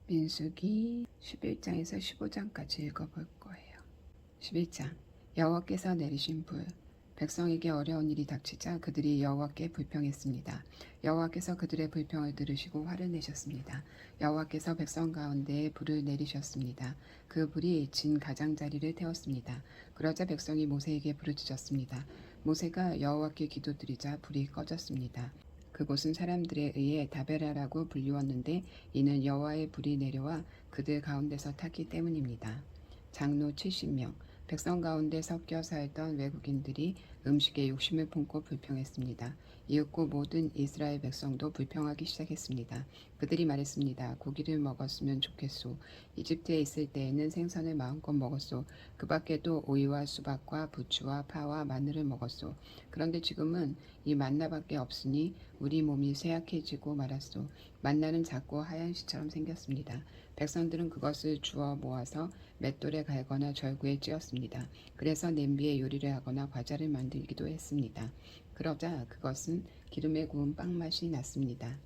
민수기 11장에서 15장까지 읽어볼 거예요. 11장. 여호와께서 내리신 불. 백성에게 어려운 일이 닥치자 그들이 여호와께 불평했습니다. 여호와께서 그들의 불평을 들으시고 화를 내셨습니다. 여호와께서 백성 가운데에 불을 내리셨습니다. 그 불이 진 가장자리를 태웠습니다. 그러자 백성이 모세에게 부르짖었습니다. 모세가 여호와께 기도드리자 불이 꺼졌습니다. 그곳은 사람들에 의해 다베라라고 불리웠는데 이는 여호와의 불이 내려와 그들 가운데서 탔기 때문입니다. 장로 70명. 백성 가운데 섞여 살던 외국인들이 음식에 욕심을 품고 불평했습니다. 이윽고 모든 이스라엘 백성도 불평하기 시작했습니다. 그들이 말했습니다. 고기를 먹었으면 좋겠소. 이집트에 있을 때에는 생선을 마음껏 먹었소. 그 밖에도 오이와 수박과 부추와 파와 마늘을 먹었소. 그런데 지금은 이 만나밖에 없으니 우리 몸이 쇠약해지고 말았소. 만나는 작고 하얀 시처럼 생겼습니다. 백성들은 그것을 주워 모아서 맷돌에 갈거나 절구에 찧었습니다. 그래서 냄비에 요리를 하거나 과자를 만들기도 했습니다. 그러자 그것은 기름에 구운 빵 맛이 났습니다.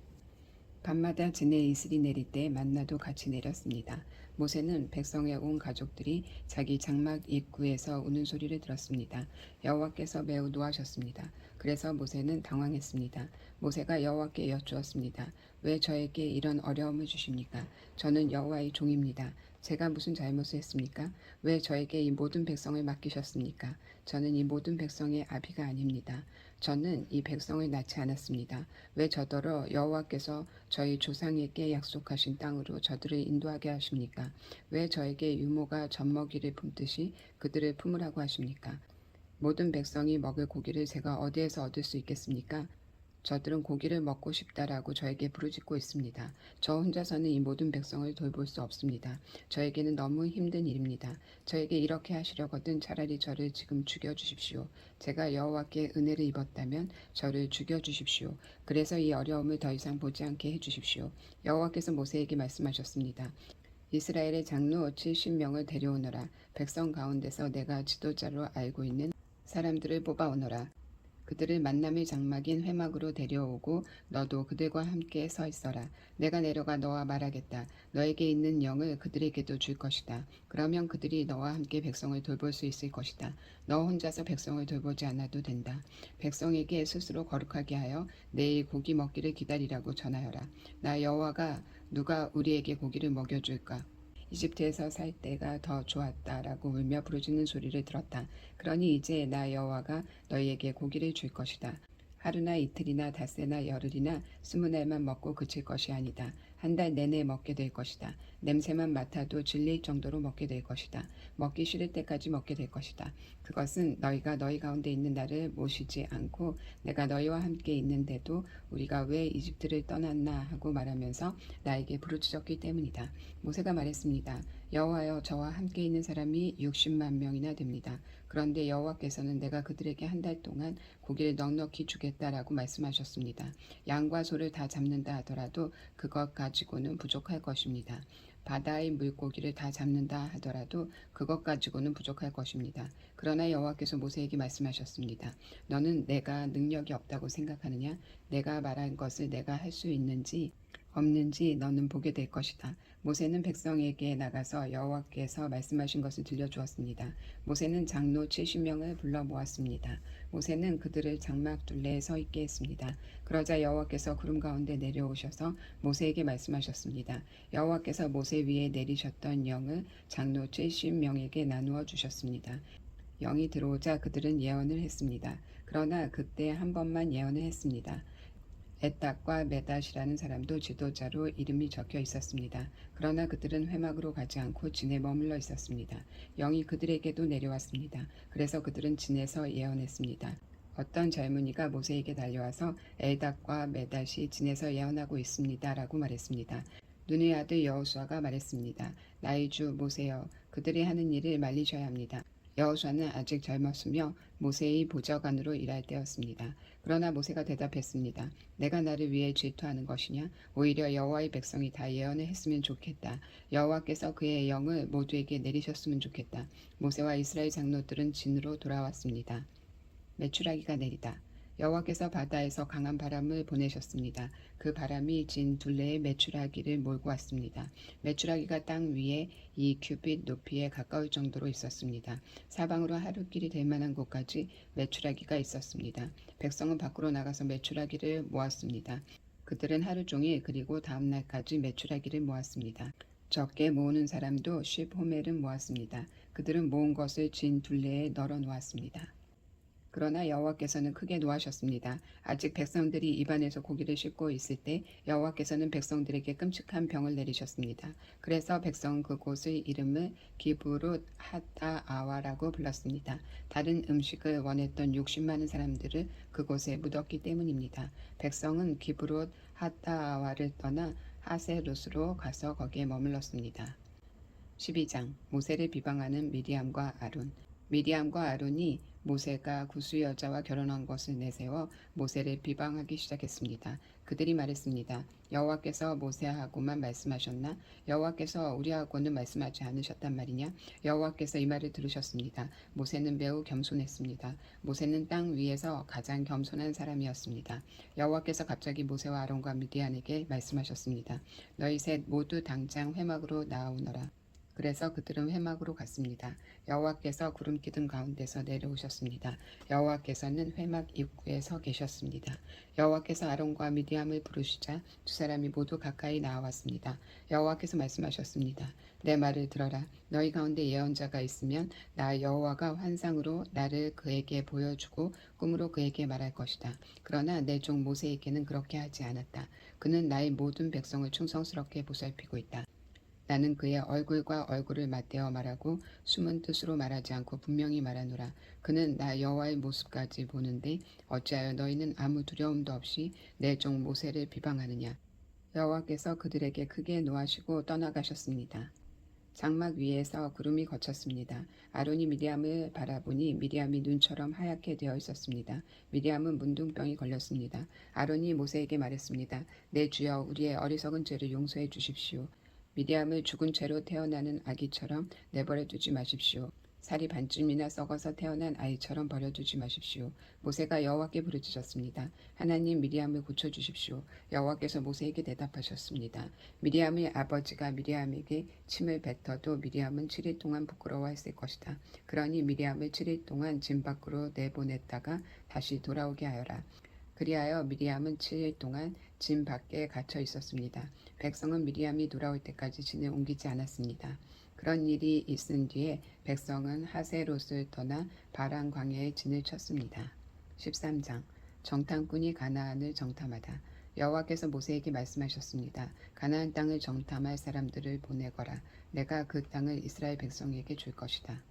밤마다 진에 이슬이 내릴 때 만나도 같이 내렸습니다. 모세는 백성의 온 가족들이 자기 장막 입구에서 우는 소리를 들었습니다. 여호와께서 매우 노하셨습니다. 그래서 모세는 당황했습니다. 모세가 여호와께 여쭈었습니다. 왜 저에게 이런 어려움을 주십니까? 저는 여호와의 종입니다. 제가 무슨 잘못을 했습니까? 왜 저에게 이 모든 백성을 맡기셨습니까? 저는 이 모든 백성의 아비가 아닙니다. 저는 이 백성을 낳지 않았습니다. 왜 저더러 여호와께서 저희 조상에게 약속하신 땅으로 저들을 인도하게 하십니까? 왜 저에게 유모가 젖먹이를 품듯이 그들을 품으라고 하십니까? 모든 백성이 먹을 고기를 제가 어디에서 얻을 수 있겠습니까? 저들은 고기를 먹고 싶다라고 저에게 부르짖고 있습니다. 저 혼자서는 이 모든 백성을 돌볼 수 없습니다. 저에게는 너무 힘든 일입니다. 저에게 이렇게 하시려거든 차라리 저를 지금 죽여주십시오. 제가 여호와께 은혜를 입었다면 저를 죽여주십시오. 그래서 이 어려움을 더 이상 보지 않게 해주십시오. 여호와께서 모세에게 말씀하셨습니다. 이스라엘의 장로 70명을 데려오너라. 백성 가운데서 내가 지도자로 알고 있는 사람들을 뽑아오너라. 그들을 만남의 장막인 회막으로 데려오고 너도 그들과 함께 서 있어라. 내가 내려가 너와 말하겠다. 너에게 있는 영을 그들에게도 줄 것이다. 그러면 그들이 너와 함께 백성을 돌볼 수 있을 것이다. 너 혼자서 백성을 돌보지 않아도 된다. 백성에게 스스로 거룩하게 하여 내일 고기 먹기를 기다리라고 전하여라. 나 여호와가 누가 우리에게 고기를 먹여줄까? 이집트에서 살 때가 더 좋았다라고 울며 부르짖는 소리를 들었다. 그러니 이제 나 여호와가 너희에게 고기를 줄 것이다. 하루나 이틀이나 닷새나 열흘이나 20날만 먹고 그칠 것이 아니다. 한 달 내내 먹게 될 것이다. 냄새만 맡아도 질릴 정도로 먹게 될 것이다. 먹기 싫을 때까지 먹게 될 것이다. 그것은 너희가 너희 가운데 있는 나를 모시지 않고 내가 너희와 함께 있는데도 우리가 왜 이집트를 떠났나 하고 말하면서 나에게 부르짖었기 때문이다. 모세가 말했습니다. 여호와여 저와 함께 있는 사람이 60만 명이나 됩니다. 그런데 여호와께서는 내가 그들에게 한 달 동안 고기를 넉넉히 주겠다라고 말씀하셨습니다. 양과 소를 다 잡는다 하더라도 그것 가지고는 부족할 것입니다. 바다의 물고기를 다 잡는다 하더라도 그것 가지고는 부족할 것입니다. 그러나 여호와께서 모세에게 말씀하셨습니다. 너는 내가 능력이 없다고 생각하느냐? 내가 말한 것을 내가 할 수 있는지 없는지 너는 보게 될 것이다. 모세는 백성에게 나가서 여호와께서 말씀하신 것을 들려주었습니다. 모세는 장로 70명을 불러 모았습니다. 모세는 그들을 장막 둘레에 서 있게 했습니다. 그러자 여호와께서 구름 가운데 내려오셔서 모세에게 말씀하셨습니다. 여호와께서 모세 위에 내리셨던 영을 장로 70명에게 나누어 주셨습니다. 영이 들어오자 그들은 예언을 했습니다. 그러나 그때 한 번만 예언을 했습니다. 에닥과 메닷이라는 사람도 지도자로 이름이 적혀 있었습니다. 그러나 그들은 회막으로 가지 않고 진에 머물러 있었습니다. 영이 그들에게도 내려왔습니다. 그래서 그들은 진에서 예언했습니다. 어떤 젊은이가 모세에게 달려와서 에닥과 메닷이 진에서 예언하고 있습니다. 라고 말했습니다. 눈의 아들 여호수아가 말했습니다. 나의 주 모세여 그들이 하는 일을 말리셔야 합니다. 여호수아는 아직 젊었으며 모세의 보좌관으로 일할 때였습니다. 그러나 모세가 대답했습니다. 내가 나를 위해 질투하는 것이냐? 오히려 여호와의 백성이 다 예언을 했으면 좋겠다. 여호와께서 그의 영을 모두에게 내리셨으면 좋겠다. 모세와 이스라엘 장로들은 진으로 돌아왔습니다. 메추라기가 내리다. 여호와께서 바다에서 강한 바람을 보내셨습니다. 그 바람이 진 둘레의 메추라기를 몰고 왔습니다. 메추라기가 땅 위에 2규빗 높이에 가까울 정도로 있었습니다. 사방으로 하루길이 될 만한 곳까지 메추라기가 있었습니다. 백성은 밖으로 나가서 메추라기를 모았습니다. 그들은 하루 종일 그리고 다음 날까지 메추라기를 모았습니다. 적게 모으는 사람도 10호멜을 모았습니다. 그들은 모은 것을 진 둘레에 널어 놓았습니다. 그러나 여호와께서는 크게 노하셨습니다. 아직 백성들이 입안에서 고기를 씹고 있을 때 여호와께서는 백성들에게 끔찍한 병을 내리셨습니다. 그래서 백성은 그곳의 이름을 기브롯 핫다아와라고 불렀습니다. 다른 음식을 원했던 욕심 많은 사람들을 그곳에 묻었기 때문입니다. 백성은 기브롯 핫다아와를 떠나 하세롯으로 가서 거기에 머물렀습니다. 12장 모세를 비방하는 미디암과 아론. 미디암과 아론이 모세가 구스 여자와 결혼한 것을 내세워 모세를 비방하기 시작했습니다. 그들이 말했습니다. 여호와께서 모세하고만 말씀하셨나? 여호와께서 우리하고는 말씀하지 않으셨단 말이냐? 여호와께서 이 말을 들으셨습니다. 모세는 매우 겸손했습니다. 모세는 땅 위에서 가장 겸손한 사람이었습니다. 여호와께서 갑자기 모세와 아론과 미디안에게 말씀하셨습니다. 너희 셋 모두 당장 회막으로 나아오너라. 그래서 그들은 회막으로 갔습니다. 여호와께서 구름 기둥 가운데서 내려오셨습니다. 여호와께서는 회막 입구에 서 계셨습니다. 여호와께서 아론과 미디암을 부르시자 두 사람이 모두 가까이 나아왔습니다. 여호와께서 말씀하셨습니다. 내 말을 들어라. 너희 가운데 예언자가 있으면 나 여호와가 환상으로 나를 그에게 보여주고 꿈으로 그에게 말할 것이다. 그러나 내 종 모세에게는 그렇게 하지 않았다. 그는 나의 모든 백성을 충성스럽게 보살피고 있다. 나는 그의 얼굴과 얼굴을 맞대어 말하고 숨은 뜻으로 말하지 않고 분명히 말하노라. 그는 나 여호와의 모습까지 보는데 어찌하여 너희는 아무 두려움도 없이 내 종 모세를 비방하느냐. 여호와께서 그들에게 크게 노하시고 떠나가셨습니다. 장막 위에서 구름이 걷혔습니다. 아론이 미리암을 바라보니 미리암이 눈처럼 하얗게 되어 있었습니다. 미리암은 문둥병이 걸렸습니다. 아론이 모세에게 말했습니다. 내 주여 우리의 어리석은 죄를 용서해 주십시오. 미디암을 죽은 채로 태어나는 아기처럼 내버려 두지 마십시오. 살이 반쯤이나 썩어서 태어난 아이처럼 버려두지 마십시오. 모세가 여호와께 부르짖었습니다. 하나님 미리암을 고쳐주십시오. 여호와께서 모세에게 대답하셨습니다. 미리암의 아버지가 미리암에게 침을 뱉어도 미리암은 7일 동안 부끄러워했을 것이다. 그러니 미리암을 7일 동안 진 밖으로 내보냈다가 다시 돌아오게 하여라. 그리하여 미리암은 7일 동안 진 밖에 갇혀 있었습니다. 백성은 미리암이 돌아올 때까지 진을 옮기지 않았습니다. 그런 일이 있은 뒤에 백성은 하세롯을 떠나 바란 광야에 진을 쳤습니다. 13장 정탐꾼이 가나안을 정탐하다. 여호와께서 모세에게 말씀하셨습니다. 가나안 땅을 정탐할 사람들을 보내거라. 내가 그 땅을 이스라엘 백성에게 줄 것이다.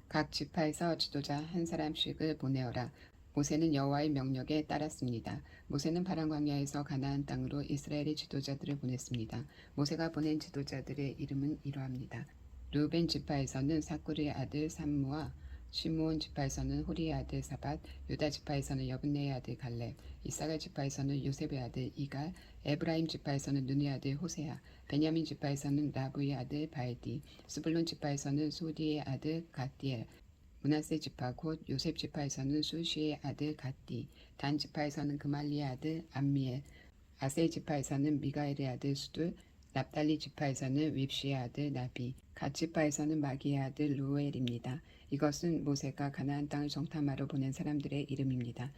각 지파에서 지도자 한 사람씩을 보내어라. 모세는 여호와의 명령에 따랐습니다. 모세는 파란 광야에서 가나안 땅으로 이스라엘의 지도자들을 보냈습니다. 모세가 보낸 지도자들의 이름은 이러합니다. 르우벤 지파에서는 사쿠르의 아들 삼무와 시므온 지파에서는 호리의 아들 사밧, 유다 지파에서는 여분네의 아들 갈렙, 이사갈 지파에서는 요셉의 아들 이갈, 에브라임 지파에서는 눈의 아들 호세아, 베냐민 지파에서는 라브의 아들 바에디, 스불론 지파에서는 소디의 아들 갓디엘, 므낫세 지파 곧 요셉 지파에서는 수시의 아들 갓디, 단 지파에서는 그말리의 아들 암미엘, 아세 지파에서는 미가엘의 아들 수둘, 납달리 지파에서는 윕시의 아들 나비, 갓 지파에서는 마기의 아들 루엘입니다. 이것은 모세가 가나안 땅을 정탐하러 보낸 사람들의 이름입니다.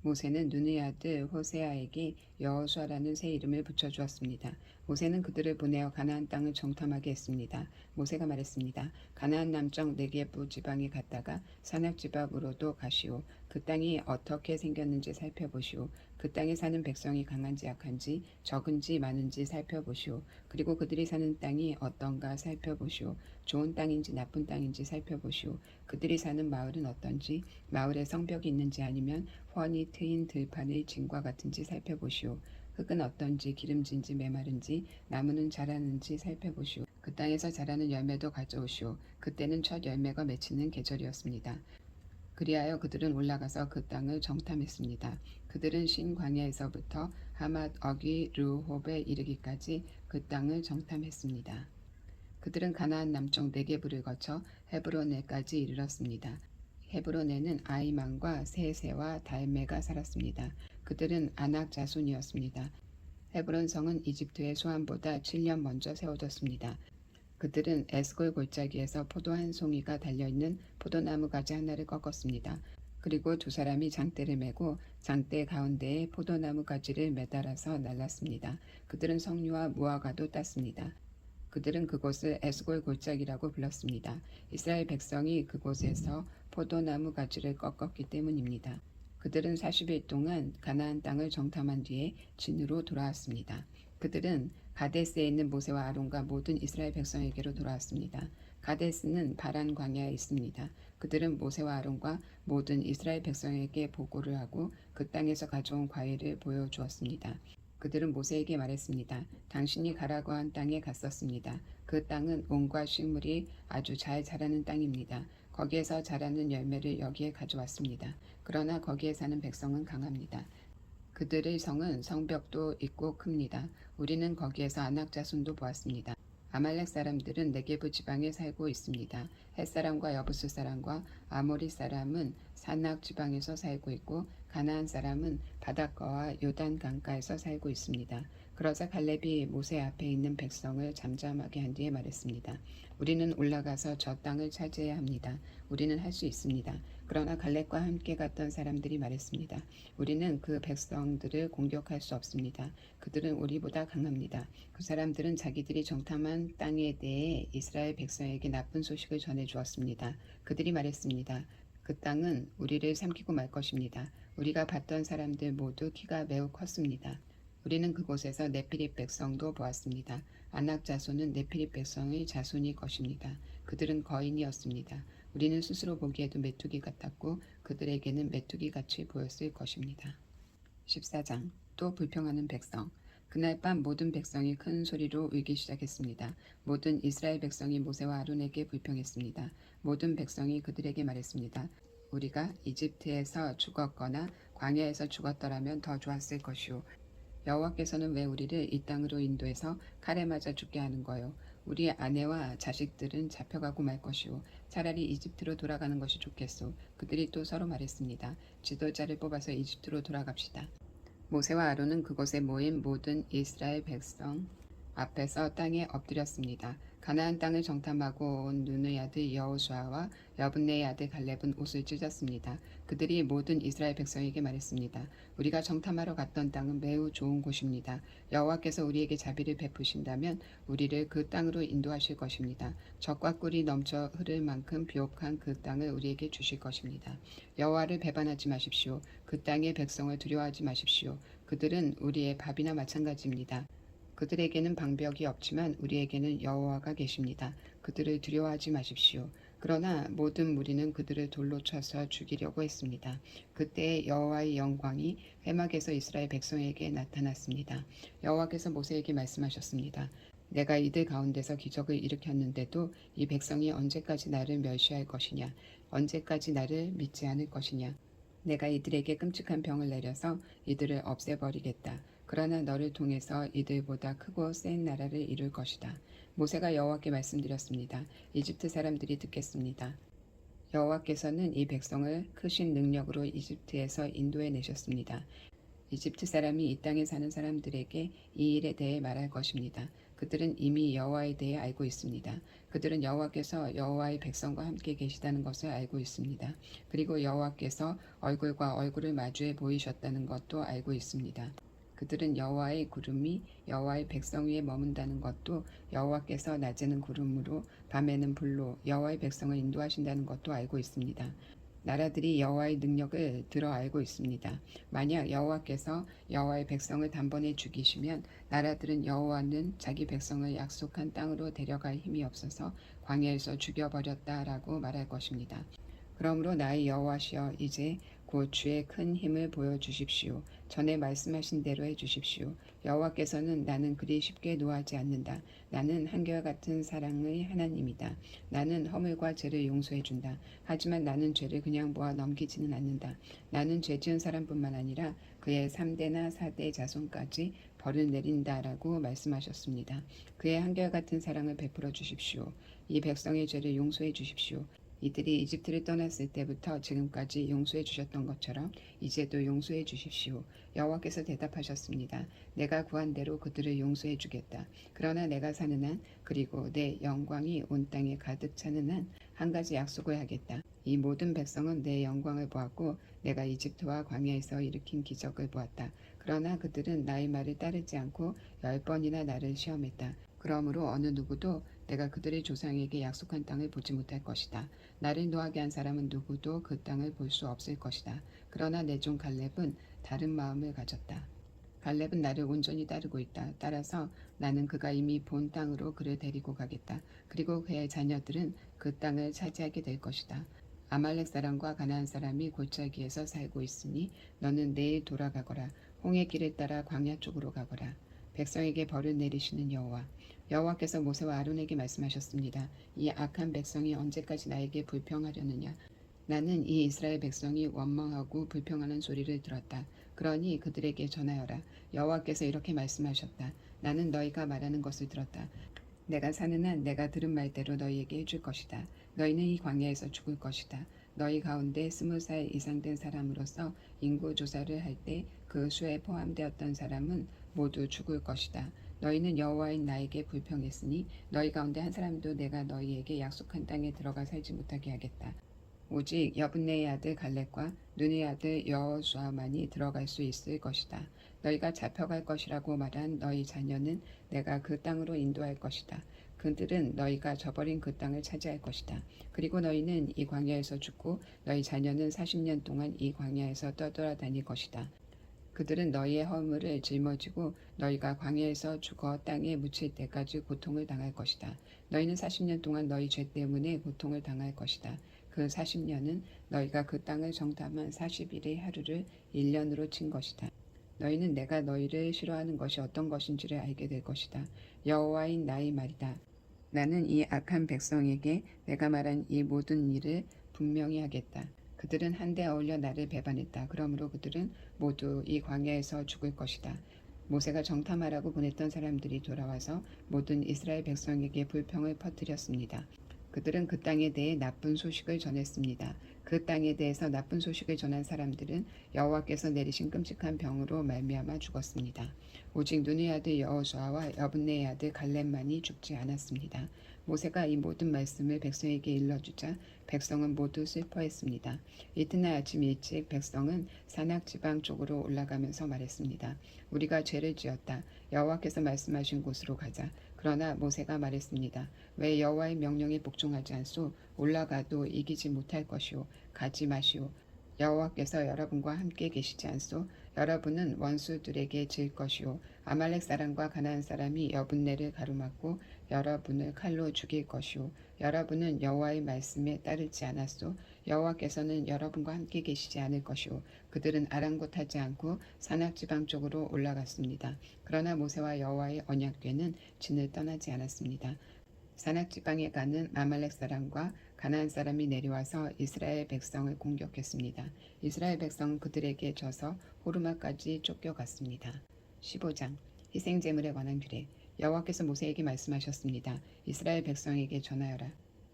모세는 눈의 아들 호세아에게 여호수아라는 새 이름을 붙여주었습니다. 모세는 그들을 보내어 가나안 땅을 정탐하게 했습니다. 모세가 말했습니다. 가나안 남쪽 네게부 지방에 갔다가 산악 지방으로도 가시오. 그 땅이 어떻게 생겼는지 살펴보시오. 그 땅에 사는 백성이 강한지 약한지 적은지 많은지 살펴보시오. 그리고 그들이 사는 땅이 어떤가 살펴보시오. 좋은 땅인지 나쁜 땅인지 살펴보시오. 그들이 사는 마을은 어떤지, 마을에 성벽이 있는지 아니면 훤히 트인 들판의 진과 같은지 살펴보시오. 흙은 어떤지 기름진지 메마른지 나무는 자라는지 살펴보시오. 그 땅에서 자라는 열매도 가져오시오. 그때는 첫 열매가 맺히는 계절이었습니다. 그리하여 그들은 올라가서 그 땅을 정탐했습니다. 그들은 신 광야에서부터 하맛 어기 르홉에 이르기까지 그 땅을 정탐했습니다. 그들은 가나안 남쪽 네게부를 거쳐 헤브론에까지 이르렀습니다. 헤브론에는 아이만과 세세와 달메가 살았습니다. 그들은 아낙 자손이었습니다. 헤브론 성은 이집트의 소환보다 7년 먼저 세워졌습니다. 그들은 에스골 골짜기에서 포도 한 송이가 달려있는 포도나무 가지 하나를 꺾었습니다. 그리고 두 사람이 장대를 메고 장대 가운데에 포도나무 가지를 매달아서 날랐습니다. 그들은 석류와 무화과도 땄습니다. 그들은 그곳을 에스골 골짜기라고 불렀습니다. 이스라엘 백성이 그곳에서 포도나무 가지를 꺾었기 때문입니다. 그들은 40일 동안 가나안 땅을 정탐한 뒤에 진으로 돌아왔습니다. 그들은 가데스에 있는 모세와 아론과 모든 이스라엘 백성에게로 돌아왔습니다. 가데스는 바란 광야에 있습니다. 그들은 모세와 아론과 모든 이스라엘 백성에게 보고를 하고 그 땅에서 가져온 과일을 보여주었습니다. 그들은 모세에게 말했습니다. 당신이 가라고 한 땅에 갔었습니다. 그 땅은 온갖 식물이 아주 잘 자라는 땅입니다. 거기에서 자라는 열매를 여기에 가져왔습니다. 그러나 거기에 사는 백성은 강합니다. 그들의 성은 성벽도 있고 큽니다. 우리는 거기에서 아낙 자손도 보았습니다. 아말렉 사람들은 네게브 지방에 살고 있습니다. 햇사람과 여부스 사람과 아모리 사람은 산악 지방에서 살고 있고 가나안 사람은 바닷가와 요단 강가에서 살고 있습니다. 그러자 갈렙이 모세 앞에 있는 백성을 잠잠하게 한 뒤에 말했습니다. 우리는 올라가서 저 땅을 차지해야 합니다. 우리는 할 수 있습니다. 그러나 갈렙과 함께 갔던 사람들이 말했습니다. 우리는 그 백성들을 공격할 수 없습니다. 그들은 우리보다 강합니다. 그 사람들은 자기들이 정탐한 땅에 대해 이스라엘 백성에게 나쁜 소식을 전해 주었습니다. 그들이 말했습니다. 그 땅은 우리를 삼키고 말 것입니다. 우리가 봤던 사람들 모두 키가 매우 컸습니다. 우리는 그곳에서 네피립 백성도 보았습니다. 아낙 자손은 네피립 백성의 자손일 것입니다. 그들은 거인이었습니다. 우리는 스스로 보기에도 메뚜기 같았고 그들에게는 메뚜기 같이 보였을 것입니다. 14장 또 불평하는 백성. 그날 밤 모든 백성이 큰 소리로 울기 시작했습니다. 모든 이스라엘 백성이 모세와 아론에게 불평했습니다. 모든 백성이 그들에게 말했습니다. 우리가 이집트에서 죽었거나 광야에서 죽었더라면 더 좋았을 것이오. 여호와께서는 왜 우리를 이 땅으로 인도해서 칼에 맞아 죽게 하는 거요? 우리 아내와 자식들은 잡혀가고 말 것이오. 차라리 이집트로 돌아가는 것이 좋겠소. 그들이 또 서로 말했습니다. 지도자를 뽑아서 이집트로 돌아갑시다. 모세와 아론은 그곳에 모인 모든 이스라엘 백성 앞에서 땅에 엎드렸습니다. 가나안 땅을 정탐하고 온 눈의 아들 여호수아와 여분네의 아들 갈렙은 옷을 찢었습니다. 그들이 모든 이스라엘 백성에게 말했습니다. 우리가 정탐하러 갔던 땅은 매우 좋은 곳입니다. 여호와께서 우리에게 자비를 베푸신다면 우리를 그 땅으로 인도하실 것입니다. 젖과 꿀이 넘쳐 흐를 만큼 비옥한 그 땅을 우리에게 주실 것입니다. 여호와를 배반하지 마십시오. 그 땅의 백성을 두려워하지 마십시오. 그들은 우리의 밥이나 마찬가지입니다. 그들에게는 방벽이 없지만 우리에게는 여호와가 계십니다. 그들을 두려워하지 마십시오. 그러나 모든 무리는 그들을 돌로 쳐서 죽이려고 했습니다. 그때 여호와의 영광이 회막에서 이스라엘 백성에게 나타났습니다. 여호와께서 모세에게 말씀하셨습니다. 내가 이들 가운데서 기적을 일으켰는데도 이 백성이 언제까지 나를 멸시할 것이냐? 언제까지 나를 믿지 않을 것이냐? 내가 이들에게 끔찍한 병을 내려서 이들을 없애버리겠다. 그러나 너를 통해서 이들보다 크고 센 나라를 이룰 것이다. 모세가 여호와께 말씀드렸습니다. 이집트 사람들이 듣겠습니다. 여호와께서는 이 백성을 크신 능력으로 이집트에서 인도해 내셨습니다. 이집트 사람이 이 땅에 사는 사람들에게 이 일에 대해 말할 것입니다. 그들은 이미 여호와에 대해 알고 있습니다. 그들은 여호와께서 여호와의 백성과 함께 계시다는 것을 알고 있습니다. 그리고 여호와께서 얼굴과 얼굴을 마주해 보이셨다는 것도 알고 있습니다. 그들은 여호와의 구름이 여호와의 백성 위에 머문다는 것도 여호와께서 낮에는 구름으로 밤에는 불로 여호와의 백성을 인도하신다는 것도 알고 있습니다. 나라들이 여호와의 능력을 들어 알고 있습니다. 만약 여호와께서 여호와의 백성을 단번에 죽이시면 나라들은 여호와는 자기 백성을 약속한 땅으로 데려갈 힘이 없어서 광야에서 죽여버렸다라고 말할 것입니다. 그러므로 나의 여호와시여 이제 곧 주의 큰 힘을 보여주십시오. 전에 말씀하신 대로 해주십시오. 여호와께서는 나는 그리 쉽게 노하지 않는다. 나는 한결같은 사랑의 하나님이다. 나는 허물과 죄를 용서해준다. 하지만 나는 죄를 그냥 모아 넘기지는 않는다. 나는 죄 지은 사람뿐만 아니라 그의 3대나 4대 자손까지 벌을 내린다라고 말씀하셨습니다. 그의 한결같은 사랑을 베풀어 주십시오. 이 백성의 죄를 용서해 주십시오. 이들이 이집트를 떠났을 때부터 지금까지 용서해 주셨던 것처럼 이제도 용서해 주십시오. 여호와께서 대답하셨습니다. 내가 구한 대로 그들을 용서해 주겠다. 그러나 내가 사는 한 그리고 내 영광이 온 땅에 가득 차는 한 한 가지 약속을 하겠다. 이 모든 백성은 내 영광을 보았고 내가 이집트와 광야에서 일으킨 기적을 보았다. 그러나 그들은 나의 말을 따르지 않고 10번이나 나를 시험했다. 그러므로 어느 누구도 내가 그들의 조상에게 약속한 땅을 보지 못할 것이다. 나를 노하게 한 사람은 누구도 그 땅을 볼 수 없을 것이다. 그러나 내 종 갈렙은 다른 마음을 가졌다. 갈렙은 나를 온전히 따르고 있다. 따라서 나는 그가 이미 본 땅으로 그를 데리고 가겠다. 그리고 그의 자녀들은 그 땅을 차지하게 될 것이다. 아말렉 사람과 가나안 사람이 골짜기에서 살고 있으니 너는 내일 돌아가거라. 홍해 길을 따라 광야 쪽으로 가거라. 백성에게 벌을 내리시는 여호와. 여호와께서 모세와 아론에게 말씀하셨습니다. 이 악한 백성이 언제까지 나에게 불평하려느냐. 나는 이 이스라엘 백성이 원망하고 불평하는 소리를 들었다. 그러니 그들에게 전하여라. 여호와께서 이렇게 말씀하셨다. 나는 너희가 말하는 것을 들었다. 내가 사는 한 내가 들은 말대로 너희에게 해줄 것이다. 너희는 이 광야에서 죽을 것이다. 너희 가운데 20살 이상 된 사람으로서 인구 조사를 할 때 그 수에 포함되었던 사람은 모두 죽을 것이다. 너희는 여호와인 나에게 불평했으니 너희 가운데 한 사람도 내가 너희에게 약속한 땅에 들어가 살지 못하게 하겠다. 오직 여분네의 아들 갈렙과 눈의 아들 여호수아만이 들어갈 수 있을 것이다. 너희가 잡혀갈 것이라고 말한 너희 자녀는 내가 그 땅으로 인도할 것이다. 그들은 너희가 저버린 그 땅을 차지할 것이다. 그리고 너희는 이 광야에서 죽고 너희 자녀는 40년 동안 이 광야에서 떠돌아다닐 것이다. 그들은 너희의 허물을 짊어지고 너희가 광야에서 죽어 땅에 묻힐 때까지 고통을 당할 것이다. 너희는 40년 동안 너희 죄 때문에 고통을 당할 것이다. 그 40년은 너희가 그 땅을 정탐한 40일의 하루를 1년으로 친 것이다. 너희는 내가 너희를 싫어하는 것이 어떤 것인지를 알게 될 것이다. 여호와인 나의 말이다. 나는 이 악한 백성에게 내가 말한 이 모든 일을 분명히 하겠다. 그들은 한데 어울려 나를 배반했다. 그러므로 그들은 모두 이 광야에서 죽을 것이다. 모세가 정탐하라고 보냈던 사람들이 돌아와서 모든 이스라엘 백성에게 불평을 퍼뜨렸습니다. 그들은 그 땅에 대해 나쁜 소식을 전했습니다. 그 땅에 대해서 나쁜 소식을 전한 사람들은 여호와께서 내리신 끔찍한 병으로 말미암아 죽었습니다. 오직 눈의 아들 여호수아와 여분네의 아들 갈렙만이 죽지 않았습니다. 모세가 이 모든 말씀을 백성에게 일러주자 백성은 모두 슬퍼했습니다. 이튿날 아침 일찍 백성은 산악 지방 쪽으로 올라가면서 말했습니다. 우리가 죄를 지었다. 여호와께서 말씀하신 곳으로 가자. 그러나 모세가 말했습니다. 왜 여호와의 명령에 복종하지 않소? 올라가도 이기지 못할 것이오. 가지 마시오. 여호와께서 여러분과 함께 계시지 않소? 여러분은 원수들에게 질 것이오. 아말렉 사람과 가나안 사람이 여분네를 가로막고 여러분을 칼로 죽일 것이오. 여러분은 여호와의 말씀에 따르지 않았소? 여호와께서는 여러분과 함께 계시지 않을 것이오. 그들은 아랑곳하지 않고 산악지방 쪽으로 올라갔습니다. 그러나 모세와 여호와의 언약궤는 진을 떠나지 않았습니다. 산악지방에 가는 아말렉 사람과 가나안 사람이 내려와서 이스라엘 백성을 공격했습니다. 이스라엘 백성은 그들에게 져서 호르마까지 쫓겨갔습니다. 15장 희생제물에 관한 규례. 여호와께서 모세에게 말씀하셨습니다. 이스라엘 백성에게 전하여라.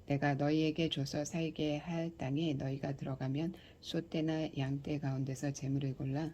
내가 너희에게 줘서 살게 할 땅에 너희가 들어가면 소떼나 양떼 가운데서 제물을 골라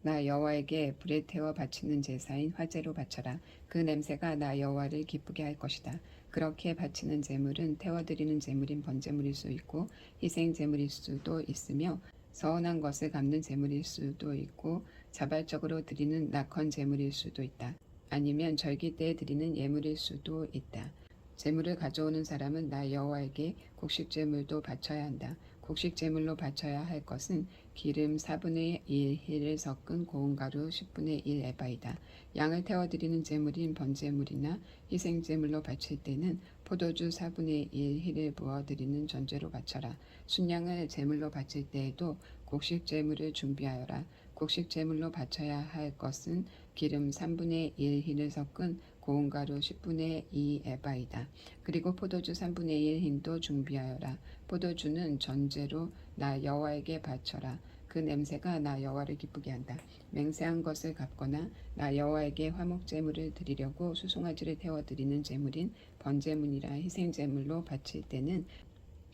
나 여호와에게 불에 태워 바치는 제사인 화제로 바쳐라. 그 냄새가 나 여호와를 기쁘게 할 것이다. 그렇게 바치는 제물은 태워드리는 제물인 번제물일 수 있고 희생 제물일 수도 있으며 서운한 것을 갚는 제물일 수도 있고 자발적으로 드리는 낙헌 제물일 수도 있다. 아니면 절기 때에 드리는 예물일 수도 있다. 제물을 가져오는 사람은 나 여호와에게 곡식 제물도 바쳐야 한다. 곡식 제물로 바쳐야 할 것은 기름 4분의 1 힐을 섞은 고운 가루 10분의 1 에바이다. 양을 태워드리는 제물인 번제물이나 희생 제물로 바칠 때는 포도주 4분의 1 힐을 부어드리는 전제로 바쳐라. 순양을 제물로 바칠 때에도 곡식 제물을 준비하여라. 곡식 제물로 바쳐야 할 것은 기름 3분의 1 흰을 섞은 고운 가루 10분의 2 에바이다. 그리고 포도주 3분의 1 흰도 준비하여라. 포도주는 전제로 나 여호와에게 바쳐라. 그 냄새가 나 여호와를 기쁘게 한다. 맹세한 것을 갚거나 나 여호와에게 화목 제물을 드리려고 수송아지를 태워 드리는 제물인 번제물이라 희생 제물로 바칠 때는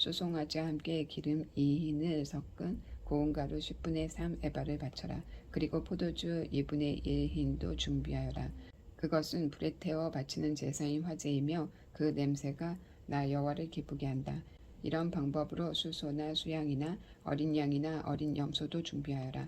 수송아지와 함께 기름 2흰을 섞은 고운 가루 10분의 3 에바를 바쳐라. 그리고 포도주 2분의 1 흰도 준비하여라. 그것은 불에 태워 바치는 제사인 화제이며 그 냄새가 나 여호와를 기쁘게 한다. 이런 방법으로 수소나 수양이나 어린 양이나 어린 염소도 준비하여라.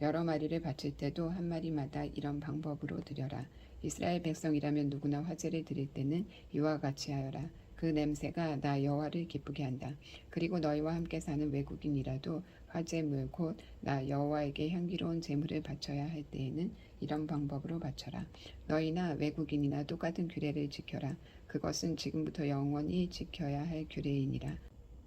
여러 마리를 바칠 때도 한 마리마다 이런 방법으로 드려라. 이스라엘 백성이라면 누구나 화제를 드릴 때는 이와 같이 하여라. 그 냄새가 나 여호와를 기쁘게 한다. 그리고 너희와 함께 사는 외국인이라도 화제물 곧 나 여호와에게 향기로운 제물을 바쳐야 할 때에는 이런 방법으로 바쳐라. 너희나 외국인이나 똑같은 규례를 지켜라. 그것은 지금부터 영원히 지켜야 할 규례이니라.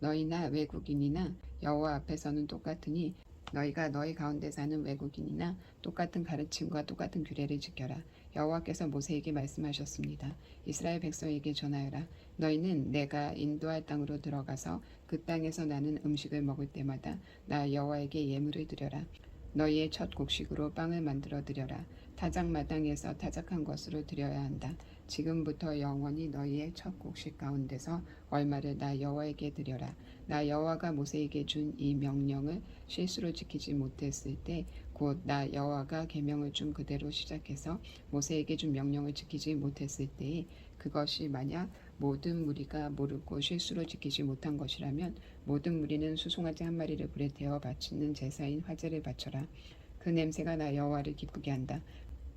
너희나 외국인이나 여호와 앞에서는 똑같으니 너희가 너희 가운데 사는 외국인이나 똑같은 가르침과 똑같은 규례를 지켜라. 여호와께서 모세에게 말씀하셨습니다. 이스라엘 백성에게 전하여라. 너희는 내가 인도할 땅으로 들어가서 그 땅에서 나는 음식을 먹을 때마다 나 여호와에게 예물을 드려라. 너희의 첫 곡식으로 빵을 만들어 드려라. 타작마당에서 타작한 것으로 드려야 한다. 지금부터 영원히 너희의 첫 곡식 가운데서 얼마를 나 여호와에게 드려라. 나 여호와가 모세에게 준 이 명령을 실수로 지키지 못했을 때 곧 나 여호와가 계명을 준 그대로 시작해서 모세에게 준 명령을 지키지 못했을 때에 그것이 만약 모든 무리가 모르고 실수로 지키지 못한 것이라면 모든 무리는 수송아지 한 마리를 불에 태워 바치는 제사인 화제를 바쳐라. 그 냄새가 나 여호와를 기쁘게 한다.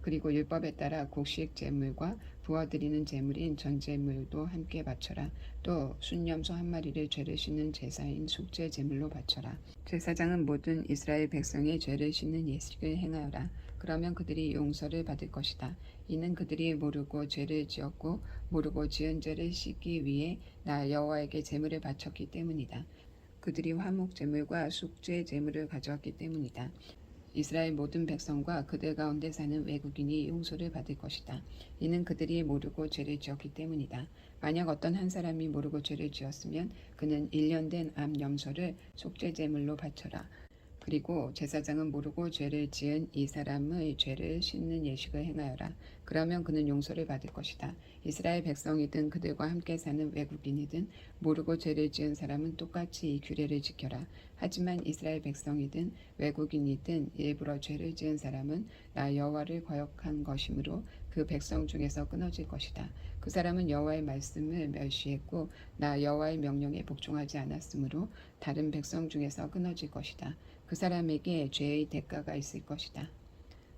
그리고 율법에 따라 곡식 제물과 부어드리는 제물인 전제물도 함께 바쳐라. 또 순염소 한 마리를 죄를 씻는 제사인 속죄 제물로 바쳐라. 제사장은 모든 이스라엘 백성의 죄를 씻는 예식을 행하여라. 그러면 그들이 용서를 받을 것이다. 이는 그들이 모르고 죄를 지었고 모르고 지은 죄를 씻기 위해 나 여호와에게 제물을 바쳤기 때문이다. 그들이 화목 제물과 속죄 제물을 가져왔기 때문이다. 이스라엘 모든 백성과 그들 가운데 사는 외국인이 용서를 받을 것이다. 이는 그들이 모르고 죄를 지었기 때문이다. 만약 어떤 한 사람이 모르고 죄를 지었으면 그는 1년 된 암 염소를 속죄제물로 바쳐라. 그리고 제사장은 모르고 죄를 지은 이 사람의 죄를 씻는 예식을 행하여라. 그러면 그는 용서를 받을 것이다. 이스라엘 백성이든 그들과 함께 사는 외국인이든 모르고 죄를 지은 사람은 똑같이 이 규례를 지켜라. 하지만 이스라엘 백성이든 외국인이든 일부러 죄를 지은 사람은 나 여호와를 거역한 것이므로 그 백성 중에서 끊어질 것이다. 그 사람은 여호와의 말씀을 멸시했고 나 여호와의 명령에 복종하지 않았으므로 다른 백성 중에서 끊어질 것이다. 그 사람에게 죄의 대가가 있을 것이다.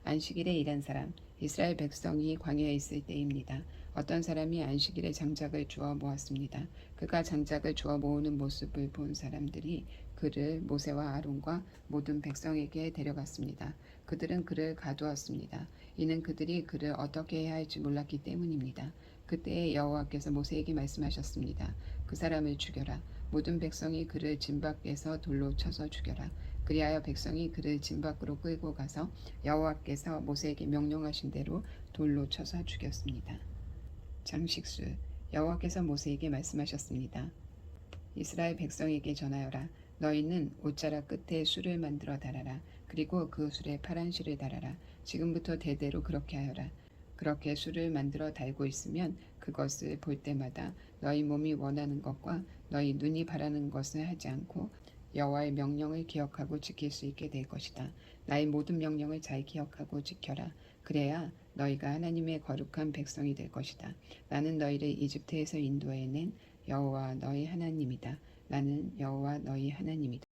안식일에 일한 사람. 이스라엘 백성이 광야에 있을 때입니다. 어떤 사람이 안식일에 장작을 주워 모았습니다. 그가 장작을 주워 모으는 모습을 본 사람들이 그를 모세와 아론과 모든 백성에게 데려갔습니다. 그들은 그를 가두었습니다. 이는 그들이 그를 어떻게 해야 할지 몰랐기 때문입니다. 그때 여호와께서 모세에게 말씀하셨습니다. 그 사람을 죽여라. 모든 백성이 그를 진 밖에서 돌로 쳐서 죽여라. 그리하여 백성이 그를 진 밖으로 끌고 가서 여호와께서 모세에게 명령하신 대로 돌로 쳐서 죽였습니다. 장식수. 여호와께서 모세에게 말씀하셨습니다. 이스라엘 백성에게 전하여라. 너희는 옷자락 끝에 술을 만들어 달아라. 그리고 그 술에 파란 실을 달아라. 지금부터 대대로 그렇게 하여라. 그렇게 술을 만들어 달고 있으면 그것을 볼 때마다 너희 몸이 원하는 것과 너희 눈이 바라는 것을 하지 않고 여호와의 명령을 기억하고 지킬 수 있게 될 것이다. 나의 모든 명령을 잘 기억하고 지켜라. 그래야 너희가 하나님의 거룩한 백성이 될 것이다. 나는 너희를 이집트에서 인도해낸 여호와 너희 하나님이다. 나는 여호와 너희 하나님이다.